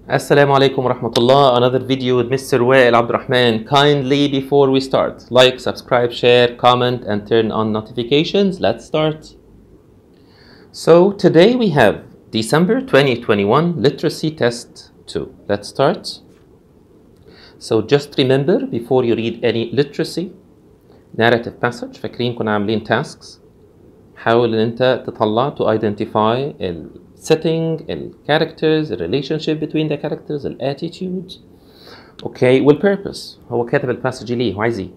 Assalamu alaikum wa rahmatullah. Another video with Mr. Wael Abdurrahman. Kindly, before we start, like, subscribe, share, comment, and turn on notifications. Let's start. So today we have December 2021 Literacy Test 2. Let's start. So just remember, before you read any literacy narrative passage, فاكرين كنا عاملين tasks. حاول ان انت تطلع to identify setting, characters, the relationship between the characters, attitudes. Okay, والpurpose. هو كاتب الباسج ليه؟ هو عايز ايه؟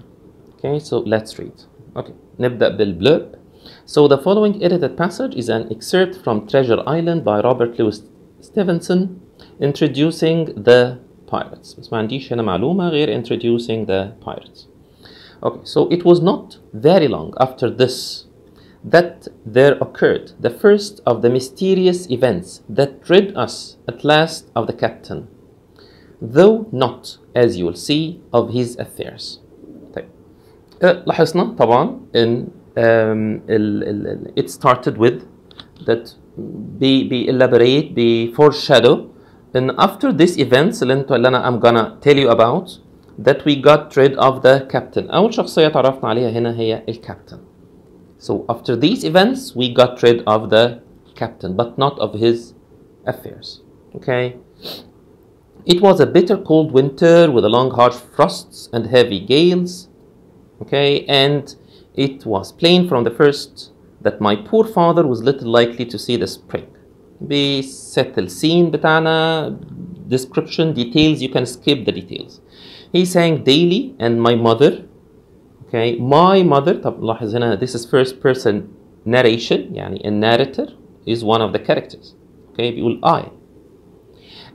Okay, so let's read. Okay, نبدأ بالblurb. So the following edited passage is an excerpt from Treasure Island by Robert Louis Stevenson introducing the pirates. بس ما عنديش هنا معلومة غير introducing the pirates. Okay, so it was not very long after this that there occurred the first of the mysterious events that rid us at last of the captain, though not, as you will see, of his affairs. طيب. لاحظنا طبعا in it started with that be elaborate, be foreshadow, and after this events اللي أنا I'm gonna tell you about, that we got rid of the captain. أول شخصية تعرفنا عليها هنا هي الكابتن. So after these events, we got rid of the captain, but not of his affairs. Okay. It was a bitter cold winter with a long harsh frosts and heavy gales. Okay, and it was plain from the first that my poor father was little likely to see the spring. بset السين بتاعنا, description, details, you can skip the details. He sang daily, and my mother, okay, my mother, طب لاحظ هنا this is first person narration, يعني a narrator is one of the characters. Okay, بيقول I.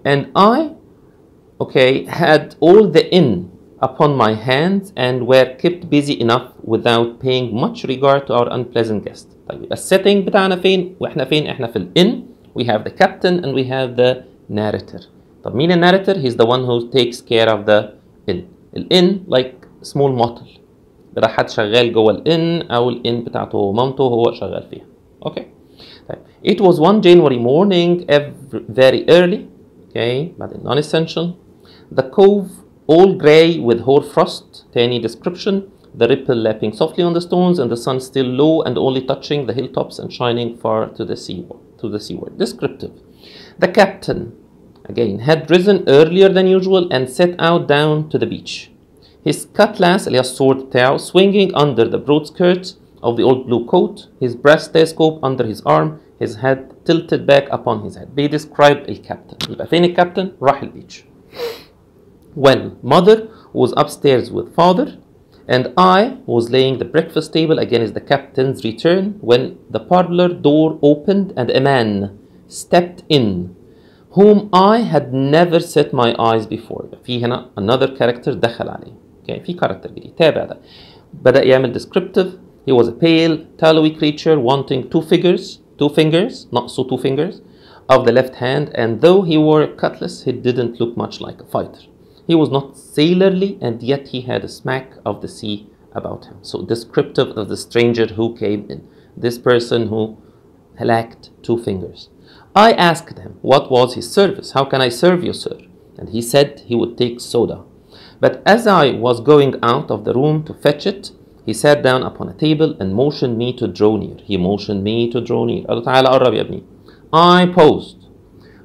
And I, okay, had all the inn upon my hands and were kept busy enough without paying much regard to our unpleasant guest. طيب الsetting بتاعنا فين؟ واحنا فين؟ احنا في الinn. We have the captain and we have the narrator. طب مين الناريتور؟ He's the one who takes care of the inn. الinn like small motel. ده حد شغال جوه الان او الان بتاعته مامته هو شغال فيها. اوكي طيب. It was one January morning very early. Okay, بعدين non-essential. The cove all gray with hoar frost. تاني description. The ripple lapping softly on the stones and the sun still low and only touching the hilltops and shining far to the seaward. Descriptive. The captain again had risen earlier than usual and set out down to the beach. His cutlass, اللي هي السورد بتاعه, swinging under the broad skirt of the old blue coat, his brass telescope under his arm, his head tilted back upon his head. Describe الكابتن. يبقى فين الكابتن؟ راح البيتش. Well, mother was upstairs with father, and I was laying the breakfast table against the captain's return when the parlor door opened and a man stepped in, whom I had never set my eyes before. في هنا another character دخل عليه. Okay, في character جديد. تابع ده. بدأ يعمل descriptive. He was a pale, tallowy creature wanting two fingers, ناقصه two fingers, of the left hand, and though he wore a cutlass, he didn't look much like a fighter. He was not sailorly, and yet he had a smack of the sea about him. So descriptive of the stranger who came in. This person who lacked two fingers. I asked him what was his service. How can I serve you, sir? And he said he would take soda. But as I was going out of the room to fetch it, he sat down upon a table and motioned me to draw near. He motioned me to draw near. قال له تعالى قرب يا ابني. I paused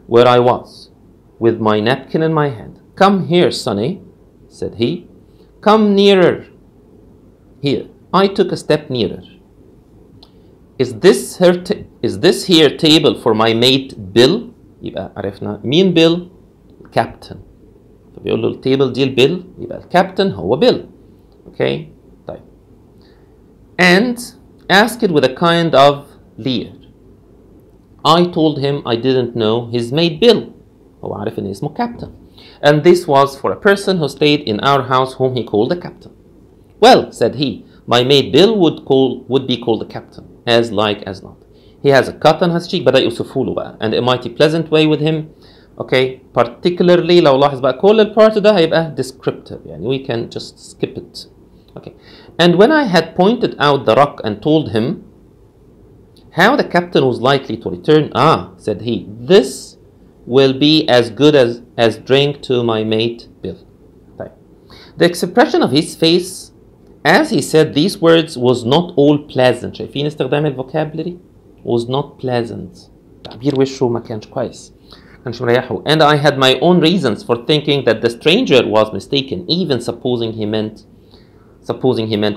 where I was with my napkin in my hand. Come here, sonny, said he. Come nearer. Here. I took a step nearer. Is this here table for my mate Bill? يبقى عرفنا مين Bill؟ Captain. فبيقول له التيبل دي البيل، يبقى الكابتن هو Bill. Okay. طيب. And asked with a kind of leer. I told him I didn't know his mate Bill. هو عارف إن اسمه Captain. And this was for a person who stayed in our house whom he called the captain. Well, said he, my mate Bill would be called the captain, as like as not. He has a cut on his cheek, بدأ يوصفوا له بقى, and a mighty pleasant way with him. Okay, particularly لو لاحظ بقى كل البارت ده هيبقى descriptive, يعني we can just skip it. Okay, and when I had pointed out the rock and told him how the captain was likely to return, said he, this will be as good as drink to my mate Bill. طيب. The expression of his face as he said these words was not all pleasant. شايفين استخدام الفوكابلري؟ was not pleasant. تعبير وشه ما كانش كويس. كانش مريحه. And I had my own reasons for thinking that the stranger was mistaken, even supposing he meant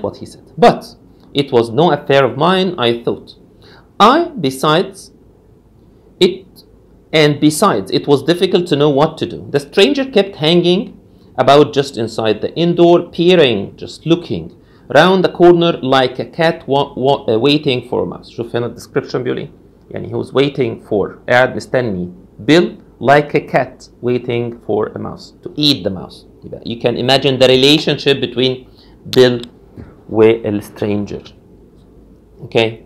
what he said. But it was no affair of mine, I thought. Besides, it was difficult to know what to do. The stranger kept hanging about just inside the indoor, peering, just looking round the corner like a cat waiting for a mouse. شوف هنا description بيقول ايه؟ يعني he was waiting for قاعد مستني Bill like a cat waiting for a mouse to eat the mouse. You can imagine the relationship between Bill and stranger. Okay.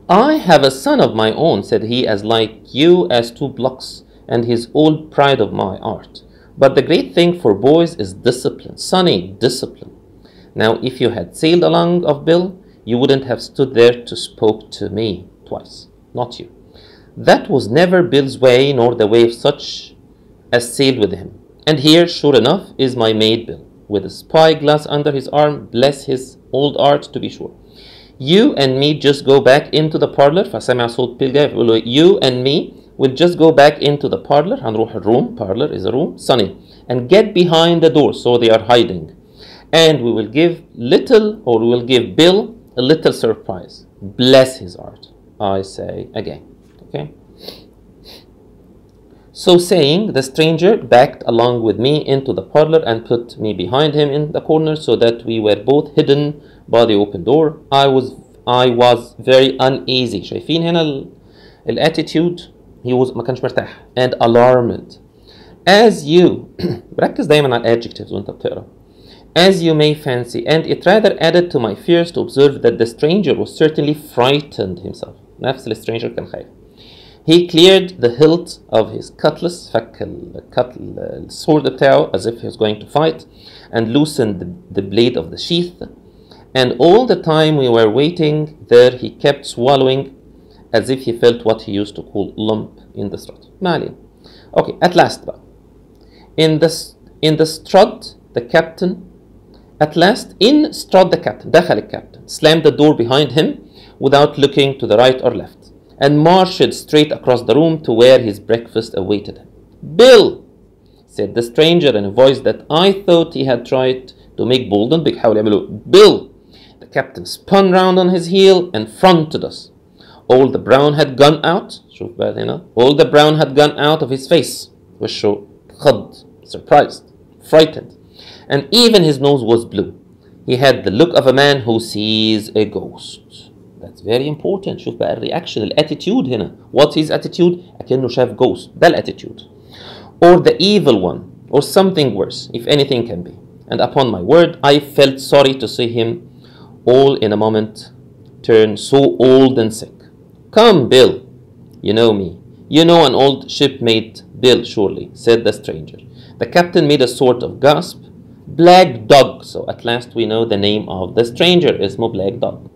I have a son of my own, said he, as like you as 2 blocks, and he's all pride of my art. But the great thing for boys is discipline. Sonny, discipline. Now, if you had sailed along of Bill, you wouldn't have stood there to spoke to me twice. Not you. That was never Bill's way, nor the way of such as sailed with him. And here, sure enough, is my mate Bill, with a spyglass under his arm, bless his old art to be sure. You and me just go back into the parlor. فسمع صوت بيل جاي بيقول له you and me will just go back into the parlor. هنروح الروم. Parlor is a room. Sonny. And get behind the door so they are hiding. And we will give Bill a little surprise. Bless his art, I say again. Okay. So saying, the stranger backed along with me into the parlor and put me behind him in the corner so that we were both hidden by the open door. I was very uneasy. شايفين هنا attitude? He was ما كانش مرتاح. And alarmed. As you ركز دايما على adjectives وانت بتقرا. As you may fancy, and it rather added to my fears to observe that the stranger was certainly frightened himself. نفس الstranger كان خايف. He cleared the hilt of his cutlass, فك السورد بتاعه as if he was going to fight, and loosened the blade of the sheath. And all the time we were waiting there, he kept swallowing as if he felt what he used to call lump in the throat. ما علينا. Okay, at last بقى. In the strut, the captain. At last, in strut the captain. دخل الكابتن. Slammed the door behind him without looking to the right or left, and marched straight across the room to where his breakfast awaited him. Bill, said the stranger in a voice that I thought he had tried to make bold and بيحاول يعمله. Bill. The captain spun round on his heel and fronted us. All the brown had gone out. شوف بقى هنا. All the brown had gone out of his face. وشه خض, surprised, frightened. And even his nose was blue. He had the look of a man who sees a ghost. That's very important. شوف بقى الرياكشن, الاتيتيود هنا. What's his attitude? أكنه شاف ghost. ده الاتيتيود. Or the evil one, or something worse, if anything can be. And upon my word, I felt sorry to see him all in a moment turn so old and sick. Come, Bill. You know me. You know an old shipmate, Bill, surely, said the stranger. The captain made a sort of gasp. Black Dog. So at last we know the name of the stranger. اسمه Black Dog.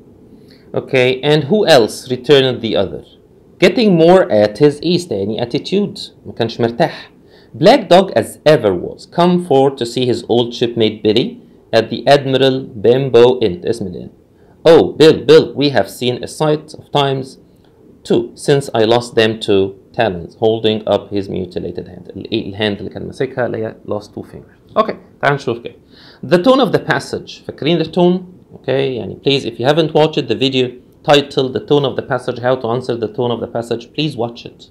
Okay, and who else? Returned the other. Getting more at his ease. يعني attitude. ما كانش مرتاح. Black Dog as ever was. Come forward to see his old shipmate Billy at the Admiral Bimbo Inn. اسم الإن. Oh, Bill, we have seen a sight of times too since I lost them to talons, holding up his mutilated hand. الهاند اللي كان ماسكها اللي هي lost 2 fingers. Okay, تعال نشوف كده. The tone of the passage. فاكرين the tone? Okay, يعني please if you haven't watched the video titled The Tone of the Passage, how to answer the tone of the passage, please watch it.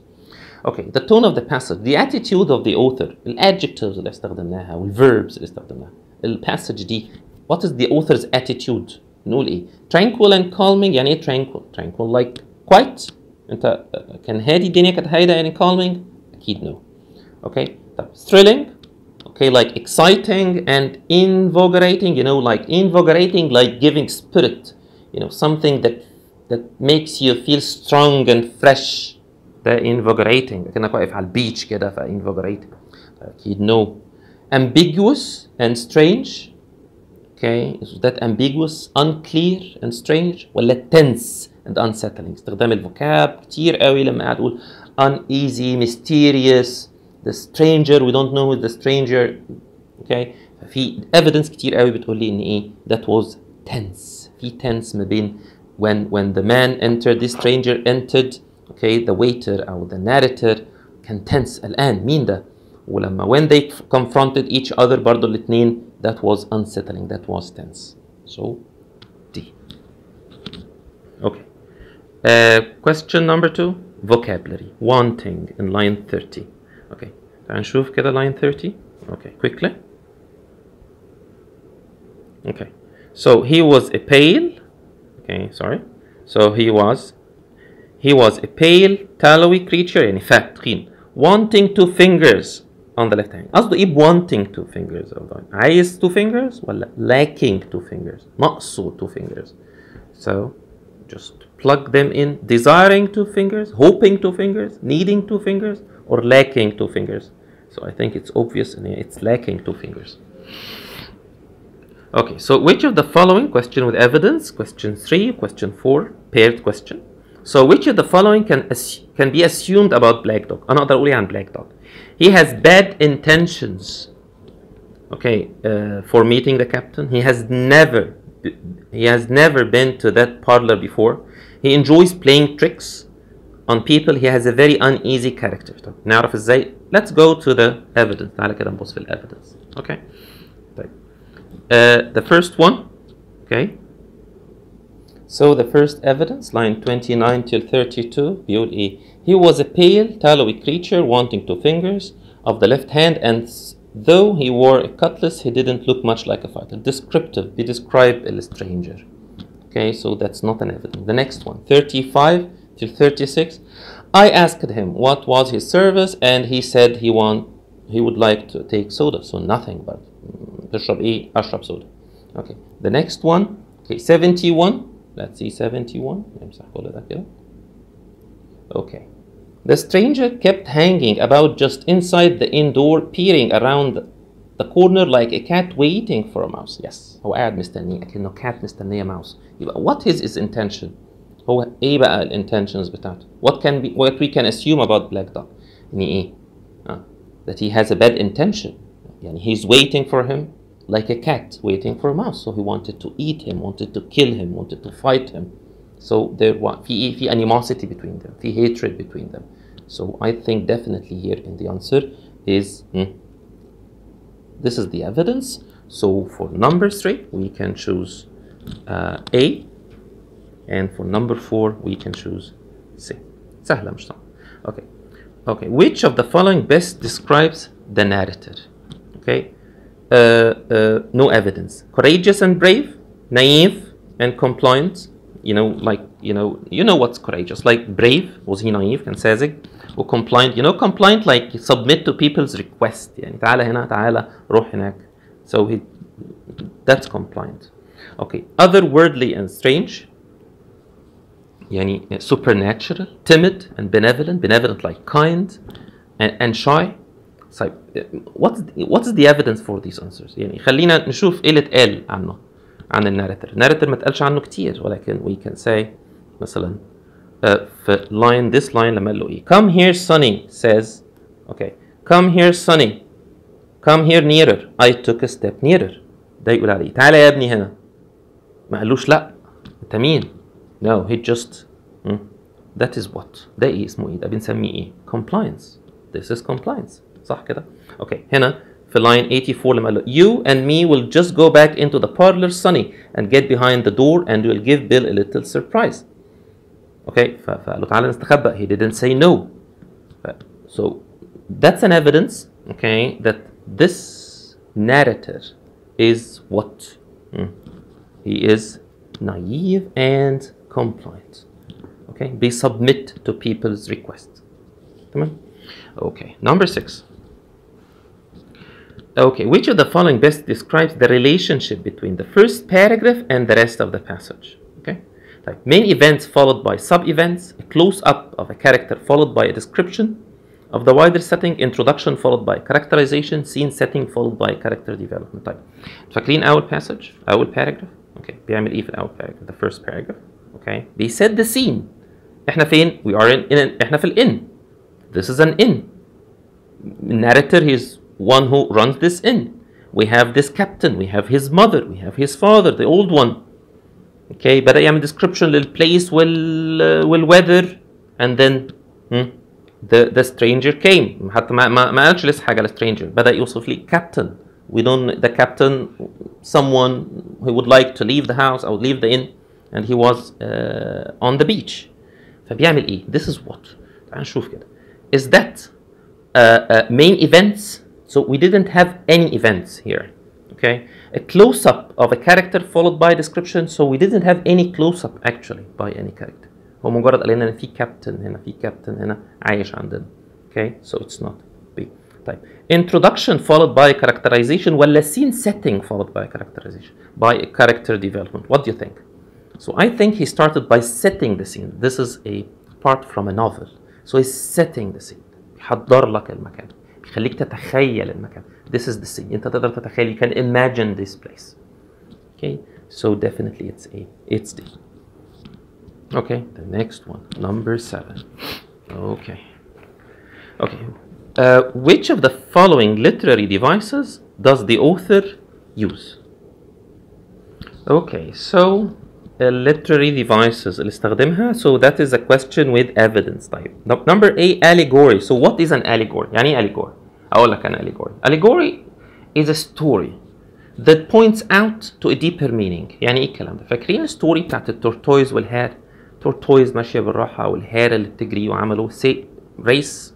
Okay, the tone of the passage, the attitude of the author, الadjectives اللي استخدمناها والverbs اللي استخدمناها. الpassage دي, what is the author's attitude? نقول ايه؟ Tranquil and calming. يعني ايه tranquil? Tranquil like quiet. انت كان هادي, الدنيا كانت هادية يعني calming؟ أكيد no. Okay, طب thrilling. Okay, like exciting and invigorating. You know, like invigorating, like giving spirit. You know, something that makes you feel strong and fresh. ده invigorating. كأنك واقف على البيتش كده invigorating. أكيد no. Ambiguous and strange. Okay, is that ambiguous, unclear and strange? ولا tense and unsettling؟ استخدام الفوكاب كتير قوي لما قاعد اقول uneasy, mysterious, the stranger, we don't know who the stranger. Okay, في evidence كتير قوي بتقول لي ان ايه that was tense. في tense ما بين when the man entered, the stranger entered. Okay, the waiter or the narrator كان tense الآن مين ده؟ ولما when they confronted each other برضو الاثنين that was unsettling, that was tense. So D. Okay. Question number 2, vocabulary. Wanting in line 30. Okay. تعال نشوف كده line 30. Okay, quickly. Okay. So he was a pale. Okay, sorry. So he was a pale, tallowy creature, يعني fat, تخين, wanting 2 fingers on the left hand. قصده ايه wanting 2 fingers? عايز 2 fingers ولا lacking 2 fingers؟ ناقصه 2 fingers. So just plug them in. Desiring 2 fingers, hoping 2 fingers, needing 2 fingers, or lacking 2 fingers. So I think it's obvious and it's lacking 2 fingers. Okay, so which of the following, question with evidence, question 3, question 4, paired question. So which of the following can be assumed about black dog? أنا أقدر أقول إيه عن black dog? He has bad intentions. Okay, for meeting the captain. He has never been to that parlor before. He enjoys playing tricks on people. He has a very uneasy character. طب نعرف إزاي؟ Let's go to the evidence. تعالى كده نبص في evidence. Okay. طيب. The first one. Okay. So the first evidence, line 29 till 32, بيقول إيه? He was a pale, tallowy creature wanting 2 fingers of the left hand, and though he wore a cutlass, he didn't look much like a fighter. Descriptive, we describe a stranger. Okay, so that's not an evidence. The next one, 35 till 36. I asked him what was his service, and he said he would like to take soda. So nothing but تشرب إيه؟ أشرب soda. Okay, the next one, okay, 71. Let's see 71. Okay. The stranger kept hanging about just inside the inn door, peering around the corner like a cat waiting for a mouse. Yes. هو قاعد مستنيه أكنه cat مستنية mouse. يبقى what is his intention? هو إيه بقى ال intentions بتاعته? What we can assume about black dog? يعني إيه؟ That he has a bad intention. يعني he's waiting for him like a cat waiting for a mouse. So he wanted to eat him, wanted to kill him, wanted to fight him. So there was في animosity between them, في hatred between them. So I think definitely here in the answer is this is the evidence. So for number 3 we can choose A, and for number 4 we can choose C. سهلة مش صعبة. Okay. Okay. Which of the following best describes the narrator? Okay. No evidence. Courageous and brave, naive and compliant. You know what's courageous. Like brave, was he naive? كان ساذج. Or compliant. Compliant like submit to people's request. يعني تعالى هنا, تعالى روح هناك. So that's compliant. Okay. Otherworldly and strange. يعني supernatural, timid and benevolent. Benevolent like kind and shy. So what's the evidence for these answers? يعني خلينا نشوف ايه اللي اتقال عنه عن الناريتور. الناريتور ما اتقالش عنه كتير, ولكن we can say مثلا في this line لما قال له ايه? Come here Sonny says, okay, come here Sonny, come here nearer. I took a step nearer. ده يقول عليه تعالى يا ابني هنا. ما قالوش لا انت مين. No, he just that is what. ده ايه اسمه ايه؟ ده بنسميه ايه؟ Compliance. This is compliance. صح كده؟ اوكي هنا في line 84 لما قال له you and me will just go back into the parlor Sonny and get behind the door and we'll give Bill a little surprise. اوكي فقال له تعالى نستخبى. He didn't say no. So that's an evidence, okay, that this narrator is what? He is naive and compliant. Okay, they submit to people's requests. Okay, number 6. Okay, which of the following best describes the relationship between the first paragraph and the rest of the passage? Okay, like main events followed by sub-events, a close-up of a character followed by a description of the wider setting, introduction followed by characterization, scene setting followed by character development. طيب فاكرين أول passage, أول paragraph? Okay, بيعمل إيه في الأول paragraph? The first paragraph. Okay, they set the scene. إحنا فين? We are in إحنا في الإن. This is an inn. narrator, he's one who runs this inn. We have this captain, we have his mother, we have his father, the old one. Okay, بدأ يعمل description للplace والweather, and then the stranger came. حتى ما قالش لسه حاجة stranger. بدأ يوصف لي captain. We don't, the captain, someone who would like to leave the house or leave the inn, and he was on the beach. فبيعمل ايه؟ This is what. تعال نشوف كده. Is that main events? So we didn't have any events here. Okay, a close-up of a character followed by description. So we didn't have any close-up actually by any character. هو مجرد قال لنا ان في كابتن هنا، في كابتن هنا عايش عندنا. Okay, so it's not B. طيب introduction followed by characterization ولا scene setting followed by characterization by character development. What do you think? So I think he started by setting the scene. This is a part from a novel. So he's setting the scene. بيحضر لك المكان، بيخليك تتخيل المكان. This is the scene. أنت تقدر تتخيل. You can imagine this place. Okay, so definitely it's A. It's D. Okay, the next one, number 7. Okay. Okay. Which of the following literary devices does the author use? Okay, so literary devices اللي استخدمها. So that is a question with evidence type. Number A, allegory. So what is an allegory? يعني ايه allegory؟ أقول لك أنا allegory. Allegory is a story that points out to a deeper meaning. يعني ايه الكلام ده؟ فاكرين الستوري بتاعت التورتويز والهار؟ تورتويز ماشية بالراحة والهار اللي بتجري وعملوا ريس.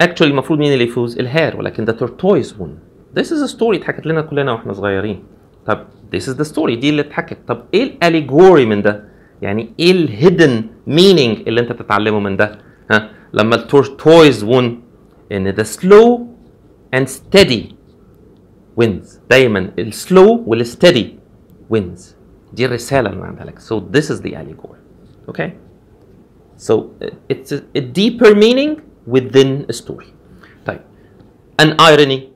Actually المفروض مين اللي يفوز؟ الهار، ولكن the tortoise won. This is a story اتحكت لنا كلنا واحنا صغيرين. طب this is the story دي اللي اتحكت. طب ايه الاليجوري من ده؟ يعني ايه الهيدن مينينج اللي انت تتعلمه من ده؟ ها؟ لما التورتويز won ان the slow and steady wins. دايما السلو والsteady wins. دي الرسالة اللي عندها لك. So this is the allegory. Okay? So it's a deeper meaning within a story. طيب. An irony.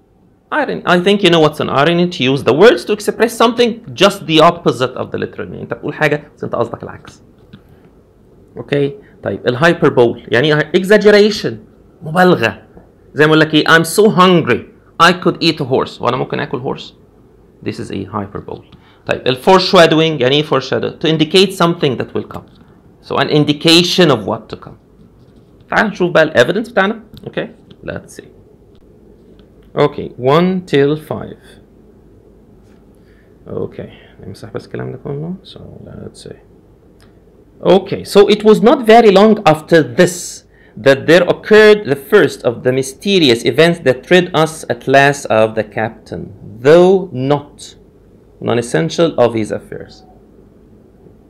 I think you know what's an irony, to use the words to express something just the opposite of the literal meaning. انت بتقول حاجة بس انت قصدك العكس. Okay? طيب الهايبربول يعني exaggeration، مبالغة. زي ما اقول لك ايه I'm so hungry I could eat a horse. وانا ممكن اكل horse. This is a hyperbole. طيب foreshadowing يعني ايه foreshadow? To indicate something that will come. So an indication of what to come. تعال نشوف بقى evidence بتاعنا. Okay, let's see. Okay, 1 till 5. Okay, نمسح بس الكلام ده كله. So let's see. Okay, so it was not very long after this that there occurred the first of the mysterious events that rid us at last of the captain, though not non-essential of his affairs.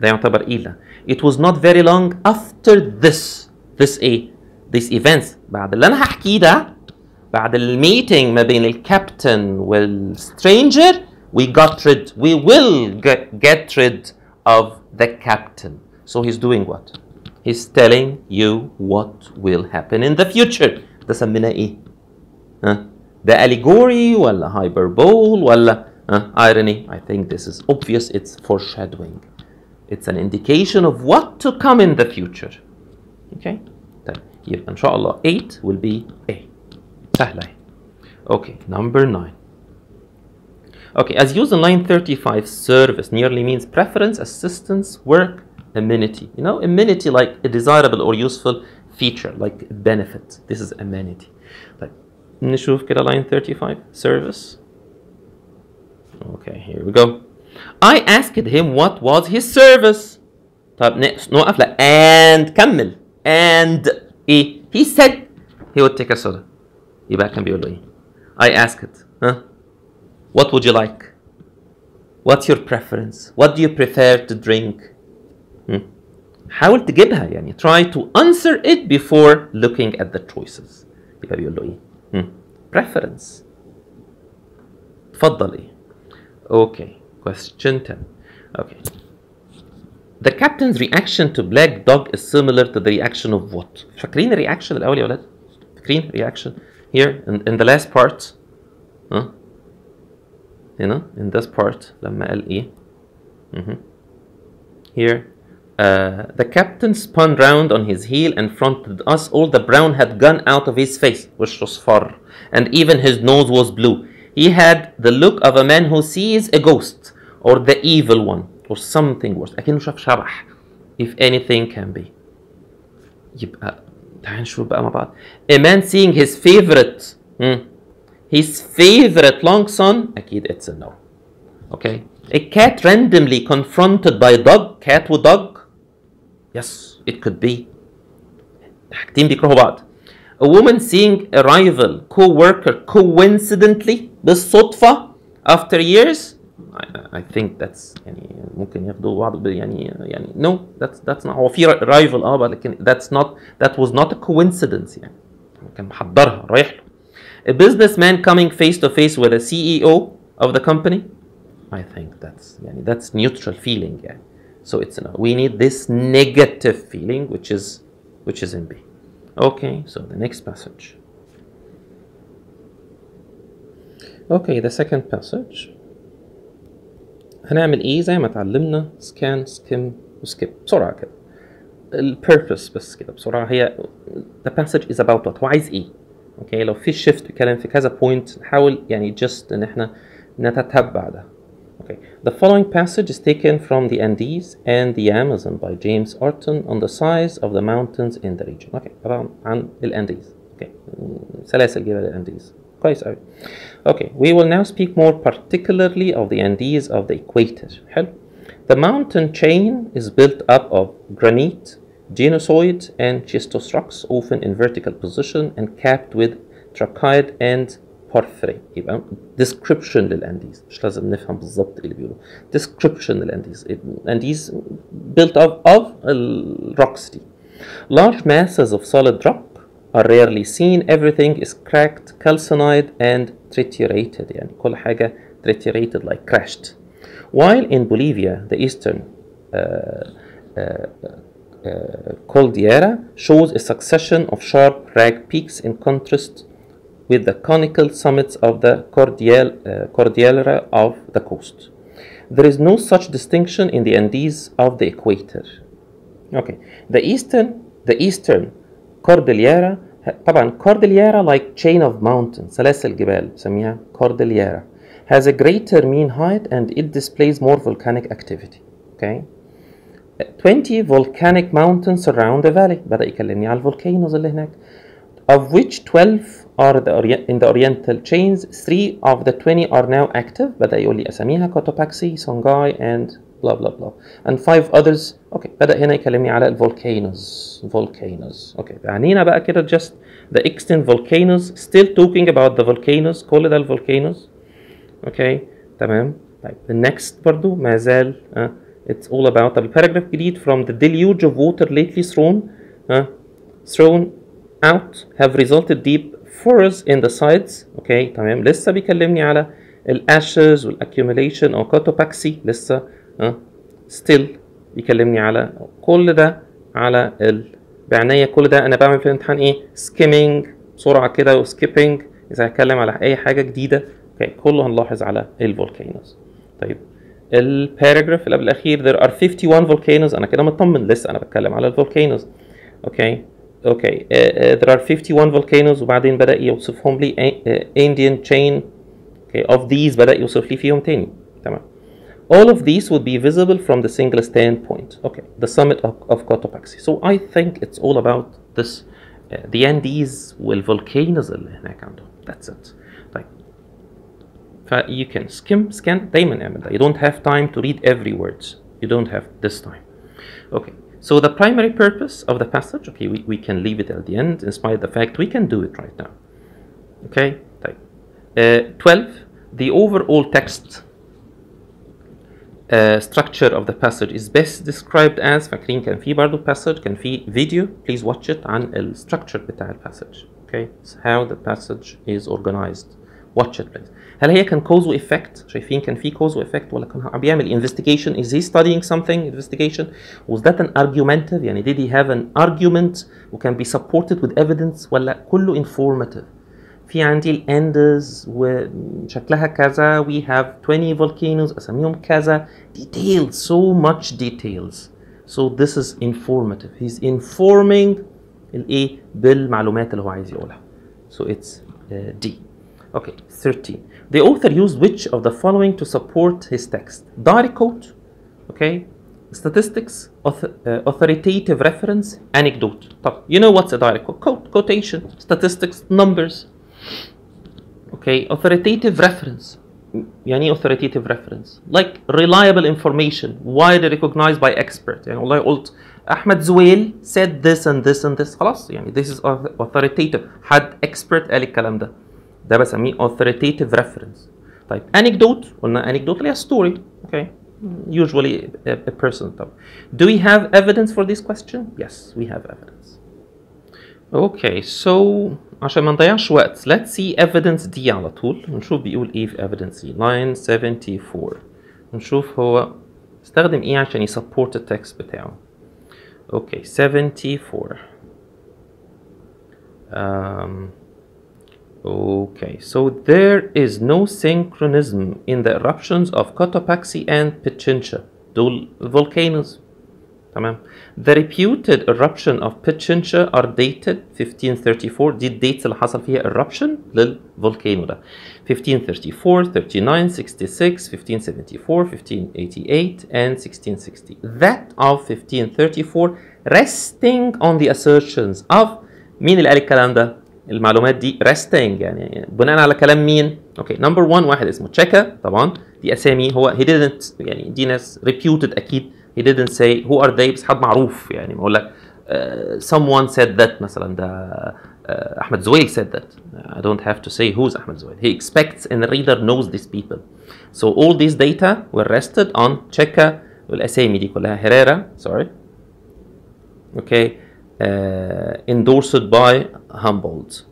ده يعتبر إله. It was not very long after this. This إيه؟ This events. بعد اللي أنا هحكيه ده، بعد الميتينج ما بين الكابتن والstranger, we will get rid of the captain. So he's doing what? He's telling you what will happen in the future. ده سميناه إيه؟ ده allegory ولا hyperbole ولا irony? I think this is obvious. It's foreshadowing. It's an indication of what to come in the future. Okay? طيب يبقى إن شاء الله 8 will be A. سهلة. Okay, number 9. Okay, as used in line 35, service nearly means preference, assistance, work, amenity. You know, amenity like a desirable or useful feature, like benefit. This is amenity. طيب نشوف كده line 35, service. Okay, here we go. I asked him what was his service. طب نوقف لا and كمل and إيه؟ He said he would take a soda. يبقى كان بيقول له إيه؟ I asked, what would you like? What's your preference? What do you prefer to drink? حاول تجيبها يعني try to answer it before looking at the choices. يبقى بيقول له إيه؟ preference. تفضل إيه؟ Okay. Question 10. Okay. The captain's reaction to black dog is similar to the reaction of what? فاكرين الرياكشن الأول يا ولاد؟ فاكرين reaction here in the last part? هنا in this part لما قال إيه؟ Here The captain spun round on his heel and fronted us. All the brown had gone out of his face. وشه اصفر. And even his nose was blue. He had the look of a man who sees a ghost or the evil one or something worse. أكنه شاف شبح. If anything can be. يبقى تعال نشوف بقى مع بعض. A man seeing his favorite long son. أكيد it's a no. Okay. A cat randomly confronted by a dog. Cat و dog. Yes, it could be. حاجتين بيكرهوا بعض. A woman seeing a rival co-worker coincidentally بالصدفة after years. I think that's يعني ممكن ياخدوا بعض يعني no that's not. هو في rival لكن that was not a coincidence يعني كان محضرها رايح له. A businessman coming face to face with a CEO of the company. I think that's neutral feeling يعني. So it's no. We need this negative feeling which is in B. Okay, so the next passage. Okay, the second passage. هنعمل ايه زي ما اتعلمنا scan, skim وskip بسرعة كده. الpurpose بس كده بسرعة هي the passage is about what. هو عايز ايه؟ اوكي لو في shift بيتكلم في كذا point نحاول يعني just ان احنا نتتبع ده. Okay. The following passage is taken from the Andes and the Amazon by James Orton on the size of the mountains in the region. Okay. طبعا عن الأنديز. Okay. سلاسل جبال الأنديز. كويس أوي. Okay. We will now speak more particularly of the Andes of the equator. حلو. The mountain chain is built up of granite, gneissoid, and schistose rocks, often in vertical position and capped with trachyte and porphyry. يبقى description للأنديز مش لازم نفهم بالظبط اللي بيقولوا description للأنديز. الأنديز built up of rocks دي. Large masses of solid rock are rarely seen. Everything is cracked, calcined and triturated. يعني كل حاجة triturated like crashed. While in Bolivia the eastern cordillera shows a succession of sharp ragged peaks in contrast with the conical summits of the cordillera of the coast. There is no such distinction in the Andes of the equator. Okay, the eastern cordillera طبعا cordillera like chain of mountains سلاسل جبال بسميها cordillera has a greater mean height and it displays more volcanic activity. Okay, 20 volcanic mountains surround the valley. بدأ يكلمني على الفولكانوز اللي هناك. Of which 12 are in the oriental chains, 3 of the 20 are now active. بدأ يقول لي أساميها Cotopaxi, Songhai and blah blah blah. And 5 others. Okay, بدأ هنا يكلمني على volcanoes. Okay, بعنينا بقى كده just the extant volcanoes. Still talking about the volcanoes. كل ده volcanoes. Okay, تمام. طيب the next برضو ما زال it's all about. طب الباراجراف جديد from the deluge of water lately thrown out have resulted deep furrows in the sides. اوكي تمام لسه بيكلمني على الاسhes والاccumulation او Cotopaxi لسه still بيكلمني على كل ده على بعناية كل ده انا بعمل في الامتحان ايه skimming بسرعة كده وskipping اذا هتكلم على اي حاجة جديدة. اوكي كله هنلاحظ على الفولكانوز. طيب الباراجراف اللي قبل الاخير there are 51 volcanoes. انا كده مطمن لسه انا بتكلم على الفولكانوز. اوكي there are 51 volcanoes وبعدين بدأ يوصفهم لي Indian chain. of these بدأ يوصف لي فيهم تاني. تمام. All of these would be visible from the single standpoint. The summit of Cotopaxi. So I think it's all about this the Andes والvolcanoes اللي هناك عندهم. That's it. طيب. You can scan دايما اعمل ده. You don't have time to read every word. You don't have this time. Okay. So the primary purpose of the passage, okay, we can leave it at the end, in spite of the fact we can do it right now. Okay, طيب. 12. The overall text structure of the passage is best described as. فاكرين كان في برضه passage كان في video. Please watch it عن structure بتاع passage. Okay, it's how the passage is organized. Watch it please. هل هي كان cause و effect؟ شايفين كان في cause و effect ولا كان بيعمل investigation؟ Is he studying something? Investigation? Was that an argumentative؟ يعني did he have an argument وكان be supported with evidence ولا كله informative؟ في عندي الأندز وشكلها كذا. We have 20 volcanoes أسميهم كذا. Details, so much details. So this is informative. He's informing الايه بالمعلومات اللي هو عايز يقولها. So it's D. Okay, 13. The author used which of the following to support his text? Direct quote, okay, statistics, authoritative reference, anecdote. طب, you know what's a direct quote? Quote, quotation, statistics, numbers. Okay, authoritative reference. يعني authoritative reference like reliable information widely recognized by expert. يعني والله قلت أحمد زويل said this and this and this خلاص يعني this is authoritative. حد expert قال الكلام ده بسميه authoritative reference. طيب anecdote قلنا anecdote اللي هي story. Okay, usually a person. طب do we have evidence for this question? Yes, we have evidence. Okay, so عشان ما نضيعش وقت let's see evidence دي على طول ونشوف بيقول ايه في evidence دي. line 74 نشوف هو استخدم ايه عشان يسبورت التكست بتاعه. Okay, 74. Okay, so there is no synchronism in the eruptions of Cotopaxi and Pichincha. دول volcanoes. تمام. The reputed eruption of Pichincha are dated 1534. دي الديتس اللي حصل فيها eruption للفولكانو ده. 1534, 39, 66, 1574, 1588 and 1660. That of 1534 resting on the assertions of مين اللي قال الكلام ده؟ المعلومات دي resting يعني بناء على كلام مين؟ اوكي نمبر 1 واحد اسمه تشيكا طبعا دي اسامي هو he didn't يعني دي ناس reputed اكيد he didn't say who are they بس حد معروف يعني بقول لك someone said that مثلا ده احمد زويل said that. I don't have to say who's احمد زويل. He expects and the reader knows these people. So all these data were rested on تشيكا والاسامي دي كلها هيريرا sorry okay endorsed by Humboldt.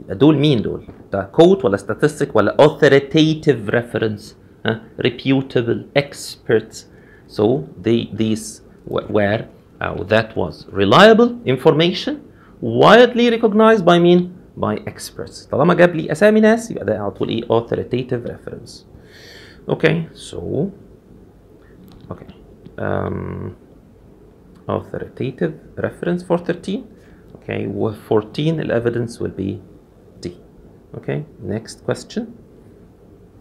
دول مين دول؟ ده quote ولا statistic ولا authoritative reference reputable experts. So these were that was reliable information widely recognized by مين؟ by experts. طالما جاب لي اسامي ناس يبقى ده على طول ايه authoritative reference. Okay, so okay authoritative reference for 13. Okay, with 14 the evidence will be D. Okay, next question.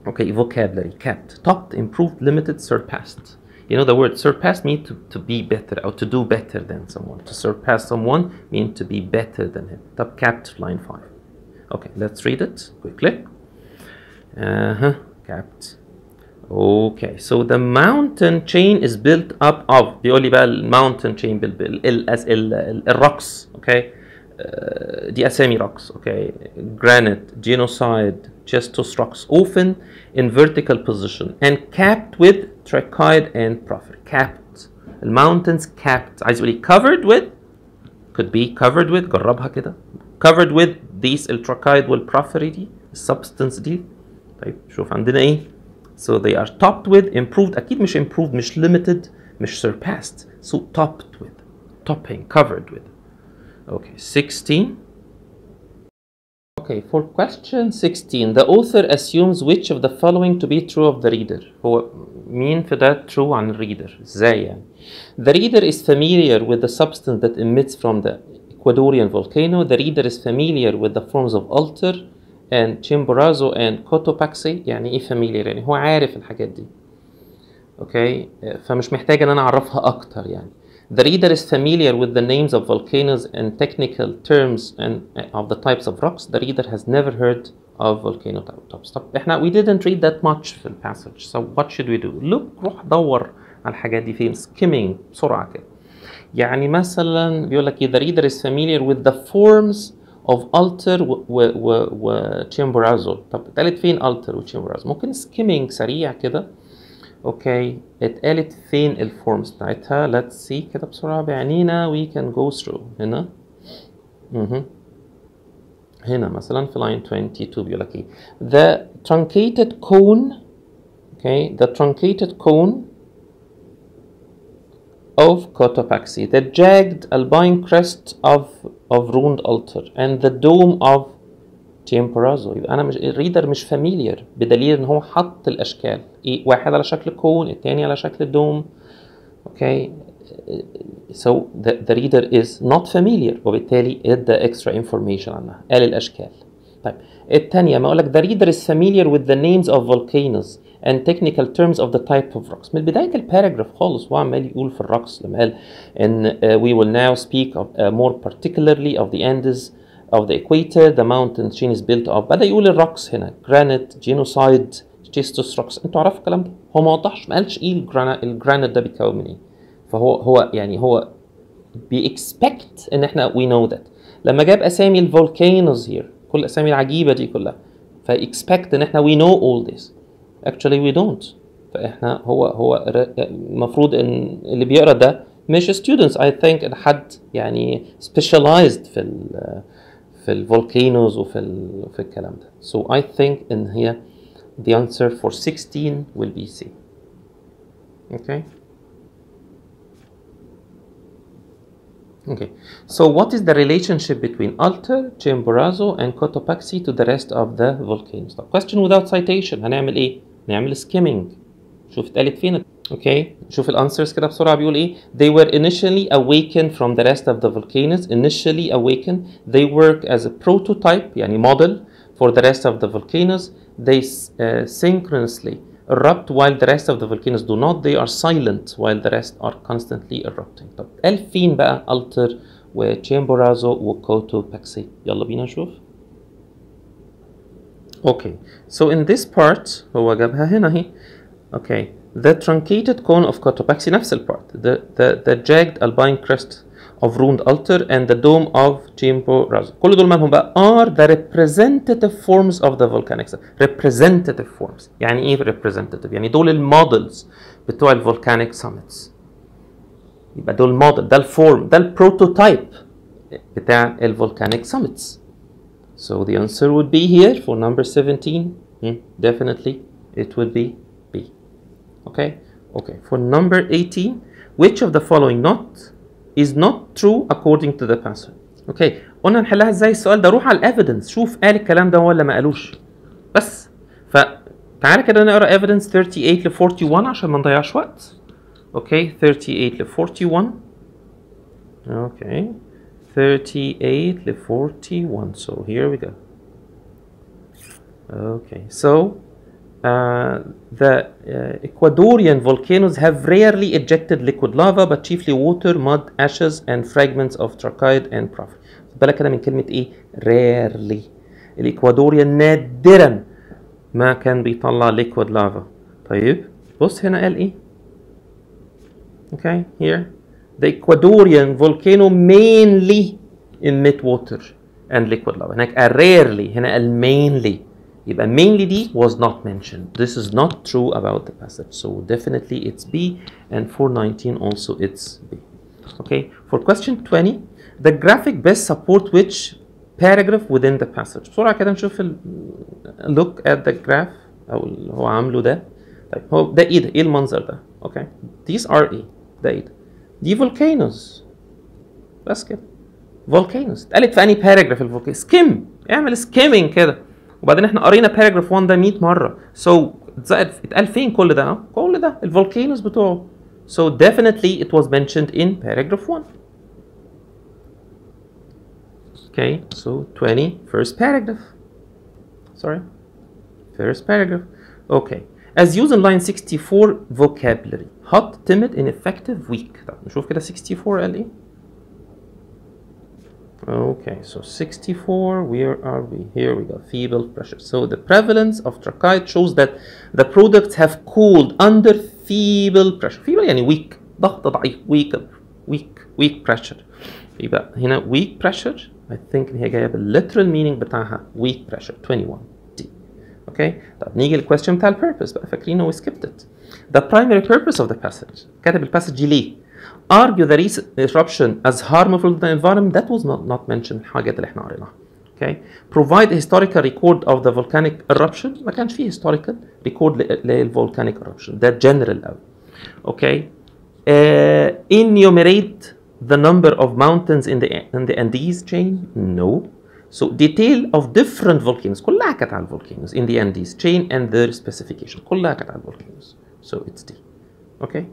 Okay, vocabulary capped, topped, improved, limited, surpassed. You know the word surpass means to be better or to do better than someone. To surpass someone means to be better than him. Top capped, line 5. Okay, let's read it quickly. Capped. Okay, so the mountain chain is built up of بيقول لي بقى mountain chain الرocks. Okay, دي أسامي rocks. Okay, granite, genocide, schistose rocks, often in vertical position and capped with trachyte and porphyry. Capped. The mountains capped. عايز يقول لي covered with could be covered with جربها كده. Covered with these الtrachyte والporphyry دي السبستنس دي. طيب شوف عندنا إيه. So they are topped with, improved, أكيد مش improved, مش limited, مش surpassed. So topped with, topping, covered with. Okay, 16. Okay, for question 16, the author assumes which of the following to be true of the reader. هو مين في ده true عن reader؟ إزاي يعني؟ The reader is familiar with the substance that emits from the Ecuadorian volcano. The reader is familiar with the forms of altar and Chimborazo and Cotopaxi. يعني ايه familiar؟ يعني هو عارف الحاجات دي. اوكي فمش محتاج ان انا اعرفها اكتر يعني. The reader is familiar with the names of volcanoes and technical terms and of the types of rocks. The reader has never heard of volcano tops. طب احنا we didn't read that much في الباسج. So what should we do? Look روح دور على الحاجات دي فين skimming بسرعة كده. يعني مثلا بيقول لك the reader is familiar with the forms of altar و Chimborazo. طب اتقالت فين altar و Chimborazo؟ ممكن skimming سريع كده. اوكي اتقالت فين الفورمز بتاعتها؟ let's see كده بسرعة بعينينا we can go through هنا. هنا مثلا في line 22 بيقول لك ايه the truncated cone okay the truncated cone of Cotopaxi, the jagged alpine crest of ruined altar and the dome of Chimborazo. يبقى انا مش الريدر مش فاميليار بدليل ان هو حط الاشكال ايه واحد على شكل كون التاني على شكل دوم. اوكي so the reader is not familiar وبالتالي ادى extra information عنها قال الاشكال. طيب الثانيه ما اقول لك the reader is familiar with the names of volcanoes and technical terms of the type of rocks. من بدايه الباراجراف خالص هو عمال يقول في الروكس لما قال ان we will now speak of, more particularly of the Andes of the equator the mountain chain is built of. بدأ يقول الروكس هنا granite جينوسايد schistous rocks. انتوا عارفوا الكلام ده؟ هو ما وضحش ما قالش ايه الجرانيت ده بيتكون من ايه. فهو يعني هو بيكسبكت ان احنا we know that. لما جاب اسامي الفولكانوز هير كل الاسامي العجيبه دي كلها فاكسبكت ان احنا we know all this. Actually we don't. فاحنا هو المفروض ان اللي بيقرا ده مش students I think حد يعني specialized في الفولكانوز وفي الكلام ده. So I think ان هي the answer for 16 will be C. Okay. Okay. So what is the relationship between Altar, Chimborazo and Cotopaxi to the rest of the volcanoes? طب question without citation هنعمل ايه؟ نعمل skimming. شوف اتقالت فين. Okay. شوف الانسرز كده بسرعة بيقول ايه؟ They were initially awakened from the rest of the volcanoes. Initially awakened. They work as a prototype يعني model for the rest of the volcanoes. They synchronously erupt while the rest of the volcanoes do not. They are silent while the rest are constantly erupting. طب قال فين بقى ألتر وتشيمبورازو وكوتوباكسي؟ يلا بينا نشوف. Okay, so in this part هو جابها هنا اهي. Okay, the truncated cone of Cotopaxi نفس البارت. The jagged alpine crest of ruined altar and the dome of Chimborazo. كل دول مالهم بقى are the representative forms of the volcanic summit. Representative forms. يعني ايه representative؟ يعني دول المودلز بتوع الفولكانيك summits. يبقى دول الموديل ده الفورم ده البروتوتايب بتاع الفولكانيك summits. So the answer would be here for number 17. Definitely it would be B. Okay. Okay. For number 18, which of the following is not true according to the passage. اوكي قلنا نحلها ازاي السؤال ده. روح على الايفيدنس شوف قال الكلام ده ولا ما قالوش بس. فتعالى كده نقرا evidence 38 ل 41 عشان ما نضيعش وقت. اوكي 38 ل 41. اوكي 38 ل 41. So here we go. Okay, so the Ecuadorian volcanoes have rarely ejected liquid lava but chiefly water, mud, ashes and fragments of trachyte and porphyry. خد بالك كده من كلمة ايه؟ rarely. الإكوادوريان نادرا ما كان بيطلع liquid lava. طيب بص هنا قال ايه؟ Okay, here the Ecuadorian volcano mainly emit water and liquid lava. هناك rarely هنا قال mainly. يبقى mainly D was not mentioned. This is not true about the passage. So definitely it's B, and for 19 also it's B. Okay. For question 20, the graphic best support which paragraph within the passage. بسرعة كده نشوف look at the graph أو اللي هو عامله ده. طيب هو ده إيه ده؟ إيه المنظر ده؟ Okay. These are إيه؟ ده إيه ده؟ دي volcanoes. بس كده. Volcanoes. اتقالت في أنهي paragraph الفولكانو؟ skim. اعمل skimming كده. وبعدين احنا قرينا باراجراف 1 ده 100 مره. سو اتقال فين كل ده؟ كل ده الفولكانوز بتوعه. So definitely it was mentioned in paragraph 1. Okay, so 20 first paragraph. Sorry. First paragraph. Okay. As used in line 64 vocabulary. Hot, timid, ineffective, weak. طب نشوف كده 64 قال ايه؟ Okay, so 64, where are we? Here we go, feeble pressure. So the prevalence of trachyte shows that the products have cooled under feeble pressure. Feeble يعني weak, ضغط ضعيف, weak pressure. يبقى هنا weak pressure, I think هي جاية بالliteral meaning بتاعها weak pressure, 21D. Okay, طب نيجي للquestion بتاع الpurpose بقى فاكرينه we skipped it. The primary purpose of the passage. كاتب الباسج دي ليه؟ Argue the recent eruption as harmful to the environment. That was not mentioned الحاجات اللي احنا قريناها. Okay. Provide a historical record of the volcanic eruption. ما كانش فيه historical record للvolcanic eruption. ده general أوي. Okay. Enumerate the number of mountains in the Andes chain. No. So detail of different volcanoes. كلها كانت على volcanoes in the Andes chain and their specification. كلها كانت على volcanoes. So it's D. Okay.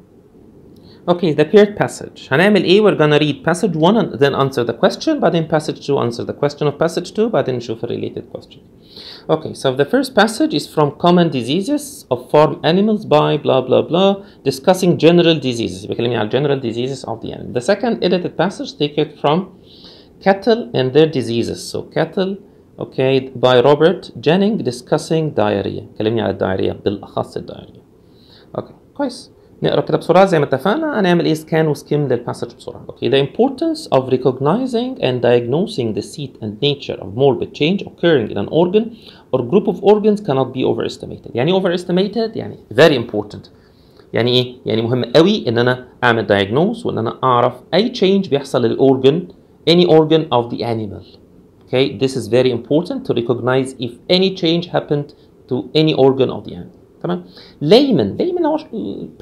Okay, the paired passage. هنعمل ايه؟ We're gonna read passage 1 and then answer the question. بعدين passage 2 answer the question of passage 2. بعدين نشوف related question. Okay, so the first passage is from Common Diseases of Farm Animals by blah blah blah, discussing general diseases. بيكلمني على general diseases of the animal. The second edited passage taken from Cattle and Their Diseases. So cattle, okay, by Robert Jennings, discussing diarrhea. كلمني على الدايريا بالأخص الدايريا. Okay, كويس. نقرا كده بسرعه زي ما اتفقنا. هنعمل ايه سكان وسكيم للباسج بسرعه. Okay, the importance of recognizing and diagnosing the seat and nature of morbid change occurring in an organ or group of organs cannot be overestimated. يعني ايه overestimated؟ يعني very important. يعني ايه؟ يعني مهم قوي ان انا اعمل diagnose وان انا اعرف اي change بيحصل للاورجن any organ of the animal. Okay, this is very important to recognize if any change happened to any organ of the animal. تمام. layman هو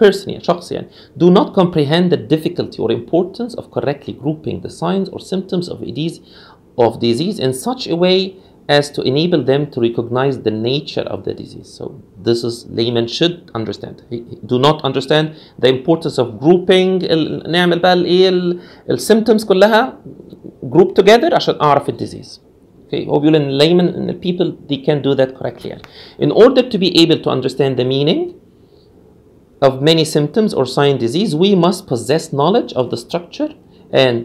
person يعني شخص يعني do not comprehend the difficulty or importance of correctly grouping the signs or symptoms of disease in such a way as to enable them to recognize the nature of the disease. So this is layman should understand. Do not understand the importance of grouping. نعمل بقى الايه الsymptoms كلها group together عشان اعرف الديزيز. Okay, هو بيقول ان layman and the people they can do that correctly يعني. In order to be able to understand the meaning of many symptoms or sign disease, we must possess knowledge of the structure and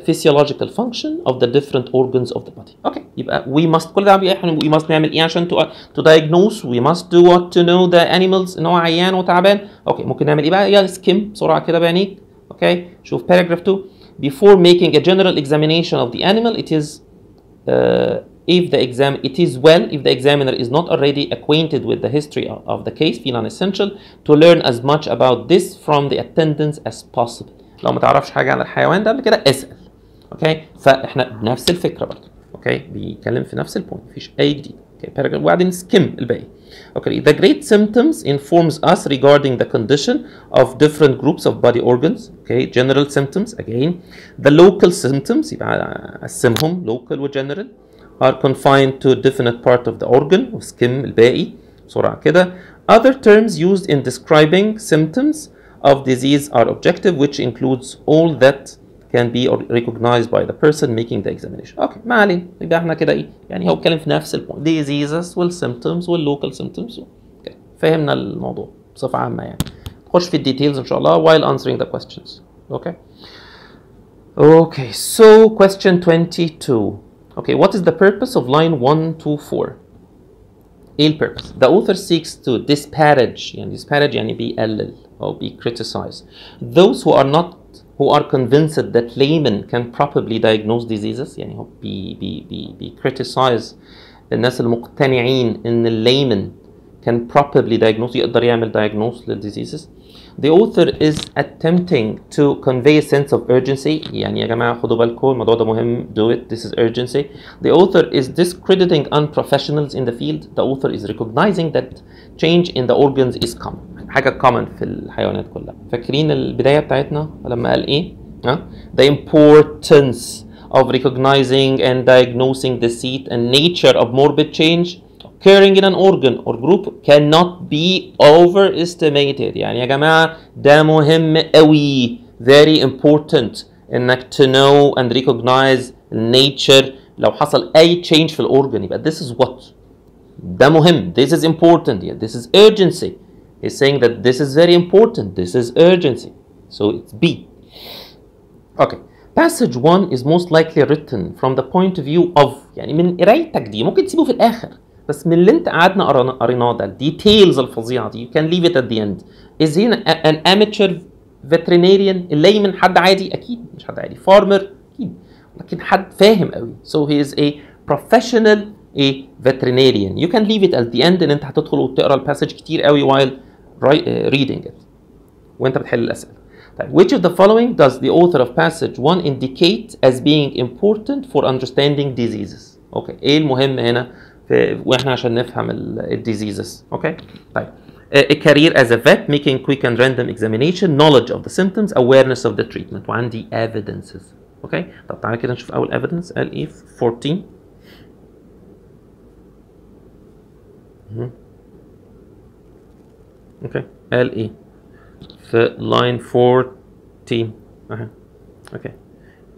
physiological function of the different organs of the body. Okay, يبقى we must كل ده احنا we must نعمل ايه عشان to diagnose. We must do what to know the animals ان هو عيان وتعبان. Okay, ممكن نعمل ايه بقى؟ يلا سكيم بسرعه كده بعينيك. Okay, شوف paragraph 2. Before making a general examination of the animal, it is if the examiner is not already acquainted with the history of the case, feel essential to learn as much about this from the attendants as possible. لو ما تعرفش حاجة عن الحيوان ده قبل كده اسأل. اوكي، فاحنا بنفس الفكرة برضه. اوكي، بيتكلم في نفس البوينت، مفيش أي جديد. اوكي، paragraph وبعدين سكيم الباقي. Okay, the great symptoms informs us regarding the condition of different groups of body organs. Okay, general symptoms again. The local symptoms يبقى قسمهم local و general are confined to a definite part of the organ. وسكيم الباقي بسرعة كده. Other terms used in describing symptoms of disease are objective, which includes all that can be recognized by the person making the examination. اوكي، ما علينا، يبقى احنا كده ايه؟ يعني هو بيتكلم في نفس البوينت، diseases والsymptoms والlocal symptoms. اوكي، فهمنا الموضوع بصفة عامة يعني. نخش في الديتيلز ان شاء الله while answering the questions. اوكي. Okay, so question 22. Okay, what is the purpose of line 1 to 4? ايه البيربس؟ The author seeks to disparage يعني disparage يعني بيقلل أو criticize those who are convinced that laymen can properly diagnose diseases. يعني هو criticize الناس المقتنعين إن layman can properly diagnose يقدر يعمل diagnose للdiseases. The author is attempting to convey a sense of urgency. يعني يا جماعة خدوا بالكم الموضوع ده مهم. Do it. This is urgency. The author is discrediting unprofessionals in the field. The author is recognizing that change in the organs is common. حاجة common في الحيوانات كلها. فاكرين البداية بتاعتنا لما قال إيه؟ The importance of recognizing and diagnosing the seat and nature of morbid change occurring in an organ or group cannot be overestimated. يعني يا جماعة ده مهم قوي. Very important انك to know and recognize nature. لو حصل أي change في الأورجن يبقى this is what. ده مهم. This is important. Yeah, this is urgency. He's saying that this is very important. This is urgency. So it's B. Okay. Passage 1 is most likely written from the point of view of يعني من قرايتك دي ممكن تسيبه في الآخر. بس من اللي انت قعدنا قريناه ده الديتيلز الفظيعه دي you can leave it at the end. is he an amateur veterinarian؟ الليمن حد عادي؟ اكيد مش حد عادي. farmer اكيد، لكن حد فاهم قوي. so he is a professional veterinarian. you can leave it at the end ان انت هتدخل وتقرا الباسج كتير قوي while reading it وانت بتحل الاسئله. طيب which of the following does the author of passage 1 indicate as being important for understanding diseases؟ اوكي، ايه المهم هنا واحنا عشان نفهم الديزيزز. اوكي، طيب a career as a vet, making quick and random examination, knowledge of the symptoms, awareness of the treatment. وعندي evidences. اوكي، طب تعالى كده نشوف اول evidence قال ايه في 14. اوكي، قال ايه في line 14 team. Okay.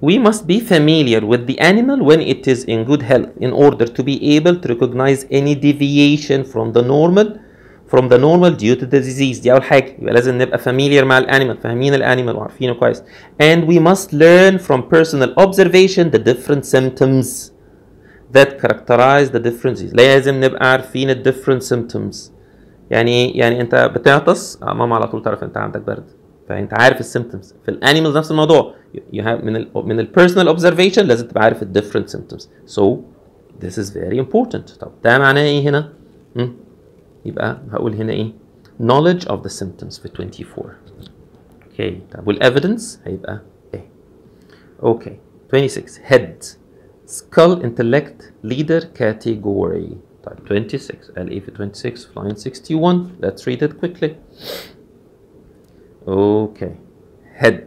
We must be familiar with the animal when it is in good health in order to be able to recognize any deviation from the normal due to the disease. دي أول حاجة، يبقى لازم نبقى familiar مع الانيمال، فاهمين الانيمال وعارفينه كويس. And we must learn from personal observation the different symptoms that characterize the different diseases. لازم نبقى عارفين ال different symptoms. يعني ايه؟ يعني انت بتعطس، ماما على طول تعرف انت عندك برد. فانت عارف السيمتومز. في الانيمالز نفس الموضوع. You have من ال personal observation لازم تبقى عارف ال different symptoms. So this is very important. طب ده معناه ايه هنا؟ يبقى هقول هنا ايه؟ knowledge of the symptoms في 24. اوكي. طب والايفيدنس هيبقى ايه؟ اوكي. 26 head skull intellect leader category. طيب 26 قال ايه في 26 في line 61. Let's read it quickly. Okay. Head.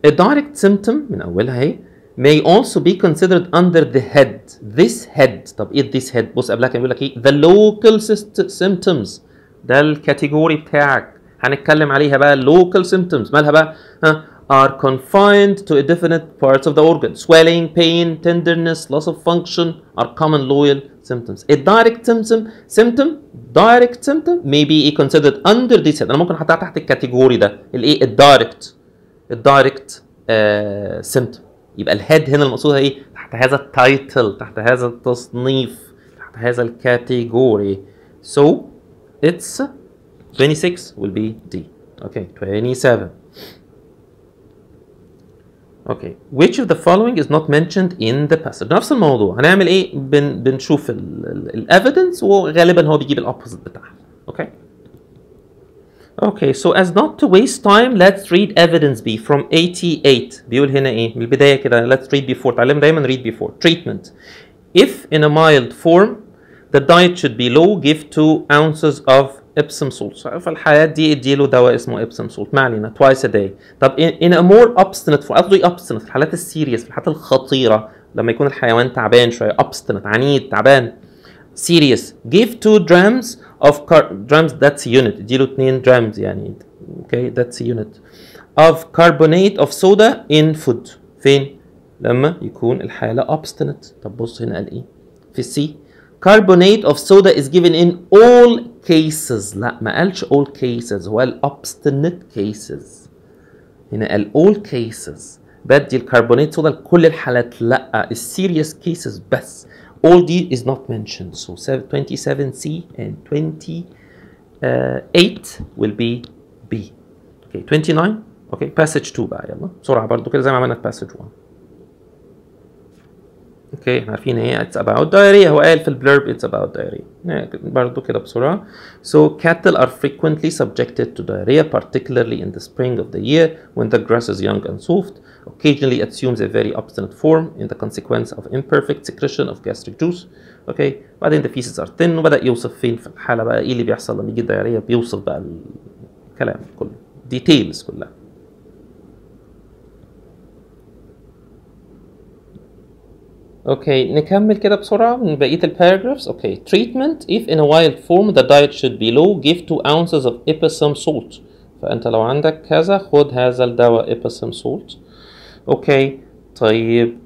A direct symptom من أولها هي may also be considered under the head. This head. طب إيه this head؟ بص قبلها كان بيقول لك إيه؟ The local symptoms. ده الكاتيجوري بتاعك. هنتكلم عليها بقى local symptoms. مالها بقى؟ are confined to a definite parts of the organ. Swelling, pain, tenderness, loss of function are common local symptoms. A direct symptom may be considered under this head. أنا ممكن أحطها تحت الكاتيجوري ده الإيه؟ الدايركت symptom. يبقى الهيد هنا المقصودها إيه؟ تحت هذا التايتل، تحت هذا التصنيف، تحت هذا الكاتيجوري. So it's 26 will be D. Okay, 27. Okay, which of the following is not mentioned in the passage؟ نفس الموضوع. هنعمل ايه؟ بنشوف الايفيدنس وغالبا هو بيجيب الاوبوزيت بتاعها. Okay. Okay, so as not to waste time, let's read evidence B from 88. بيقول هنا ايه؟ من البداية كده let's read before. تعلم دايما read before. Treatment. If in a mild form, the diet should be low, give 2 ounces of Epsom salt. في الحالات دي اديله دواء اسمه Epsom salt. ما علينا. Twice a day. طب in a more obstinate form. قصدي obstinate في الحالات السيريس، في الحالات الخطيرة لما يكون الحيوان تعبان شوية. obstinate عنيد تعبان. serious. Give 2 drams of drams that's unit. اديله 2 drams يعني. Okay, that's unit. Of carbonate of soda in food. فين؟ لما يكون الحالة obstinate. طب بص هنا قال ايه؟ في C. Carbonate of soda is given in all cases. لا ما قالش all cases، هو قال obstinate cases. هنا قال all cases. بدي الكربونات صودا لكل الحالات. لا السيريس cases بس. All D is not mentioned. So 27C and 28 will be B. Okay, 29. Okay, passage 2 بقى يلا بسرعة برضو كده زي ما عملنا في passage 1. اوكي احنا عارفين ايه it's about diarrhea. هو قال في البلurb it's about diarrhea برضو كده بسرعة. So cattle are frequently subjected to diarrhea, particularly in the spring of the year when the grass is young and soft. Occasionally it assumes a very obstinate form in the consequence of imperfect secretion of gastric juice. اوكي بعدين the feces are thin. وبدأ يوصف فين في الحالة بقى ايه اللي بيحصل لما يجي diarrhea. بيوصف بقى الكلام كله details كلها. اوكي نكمل كده بسرعة من بقية الباراجرافز. اوكي treatment. If in a wild form the diet should be low, give 2 ounces of Epsom salt. فأنت لو عندك كذا خد هذا الدواء Epsom salt. اوكي طيب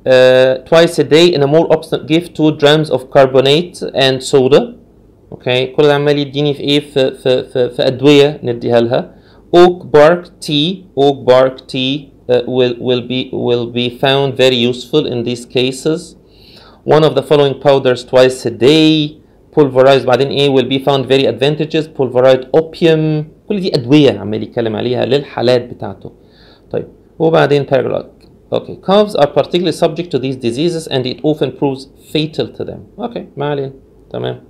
twice a day in a more obstinate give 2 drams of carbonate and soda. اوكي كل ده عمال يديني في ايه؟ في أدوية نديها لها. Oak bark tea will be found very useful in these cases. One of the following powders twice a day. Pulverized بعدين ايه will be found very advantageous. Pulverized opium. كل دي أدوية عمال يتكلم عليها للحالات بتاعته. طيب وبعدين paragraph. Okay, calves are particularly subject to these diseases and it often proves fatal to them. Okay, ما علينا تمام.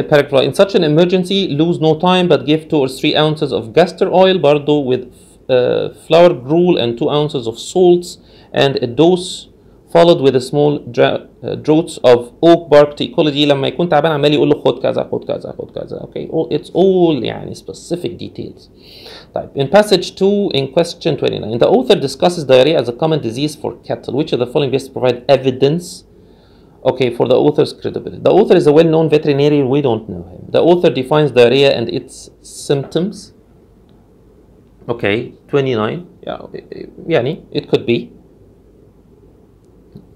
Paragraph. In such an emergency, lose no time but give 2 or 3 ounces of castor oil برضو with flour gruel and 2 ounces of salts and a dose followed with a small draughts of oak bark tea. كل دي لما يكون تعبان عمال يقول له خد كذا خد كذا خد كذا. Okay, it's all يعني specific details. طيب in passage 2 in question 29 the author discusses diarrhea as a common disease for cattle. Which of the following best provide evidence okay for the author's credibility? The author is a well-known veterinarian. We don't know him. The author defines diarrhea and its symptoms. Okay, 29. يعني it could be.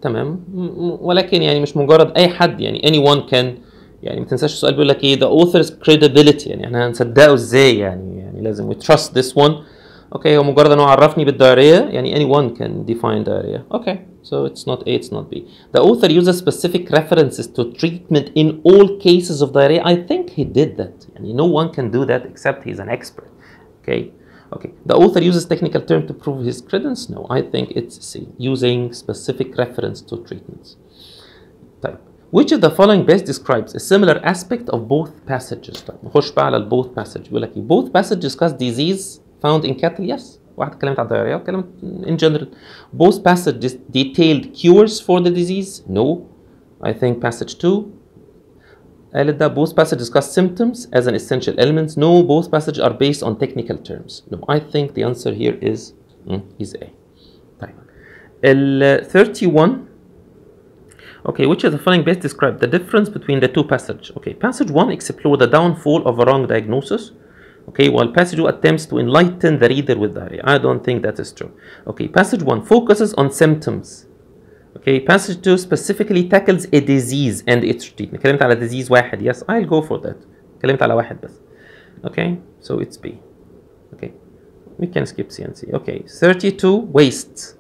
تمام. ولكن يعني مش مجرد اي حد، يعني anyone can. يعني ما تنساش السؤال بيقول لك ايه the author's credibility، يعني احنا هنصدقه ازاي؟ يعني لازم we trust this one. اوكي، هو مجرد انه عرفني بالدايريه، يعني anyone can define diarrhea. اوكي، so it's not A, it's not B. The author uses specific references to treatment in all cases of diarrhea. I think he did that. يعني no one can do that except he's an expert. Okay. Okay. The author uses technical term to prove his credence. No, I think it's C. Using specific reference to treatments. طيب. Which of the following best describes a similar aspect of both passages? طيب نخش بقى على both passage. بيقول لك both passages discuss disease found in cattle. Yes. واحد اتكلمت على الدايريا واتكلمت in general. Both passages detailed cures for the disease. No. I think passage 2. قالت ده both passages discuss symptoms as an essential element. No, both passages are based on technical terms. No, I think the answer here is A. طيب. 31. Okay, which of the following best describe the difference between the two passages? Okay, passage 1 explores the downfall of a wrong diagnosis. Okay, while passage 2 attempts to enlighten the reader with diarrhea. I don't think that is true. Okay, passage 1 focuses on symptoms. Okay, passage 2 specifically tackles a disease and its treatment. اتكلمت على disease واحد. Yes, I'll go for that. اتكلمت على واحد بس. Okay, so it's B. Okay, we can skip C and C. Okay, 32 waste.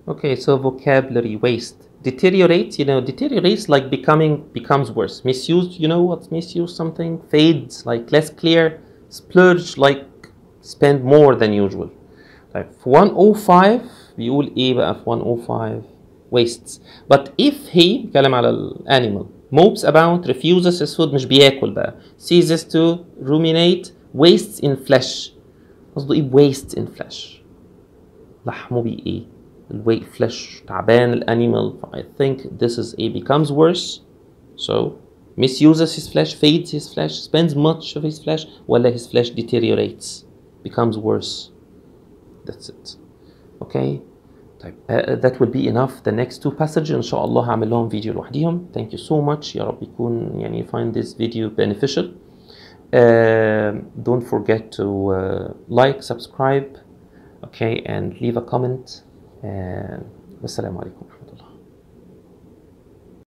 Okay, so vocabulary waste. Deteriorate, deteriorates like becomes worse. Misuse, what's misuse? Something fades, like less clear. Splurge, like spend more than usual. Like 105 بيقول ايه بقى في 105 wastes. But if he بيتكلم على الانيمال mopes about, refuses his food، مش بياكل بقى، ceases to ruminate، wastes in flesh. قصده ايه wastes in flesh؟ لحمه بيه ايه؟ الويت flesh تعبان الانيمال. I think this is A. becomes worse. So misuses his flesh, fades his flesh, spends much of his flesh، ولا his flesh deteriorates becomes worse. That's it. Okay. طيب that will be enough. The next two passages إن شاء الله هعمل لهم فيديو لوحديهم. Thank you so much. يا رب يكون يعني find this video beneficial. Don't forget to like, subscribe, okay, and leave a comment. والسلام عليكم.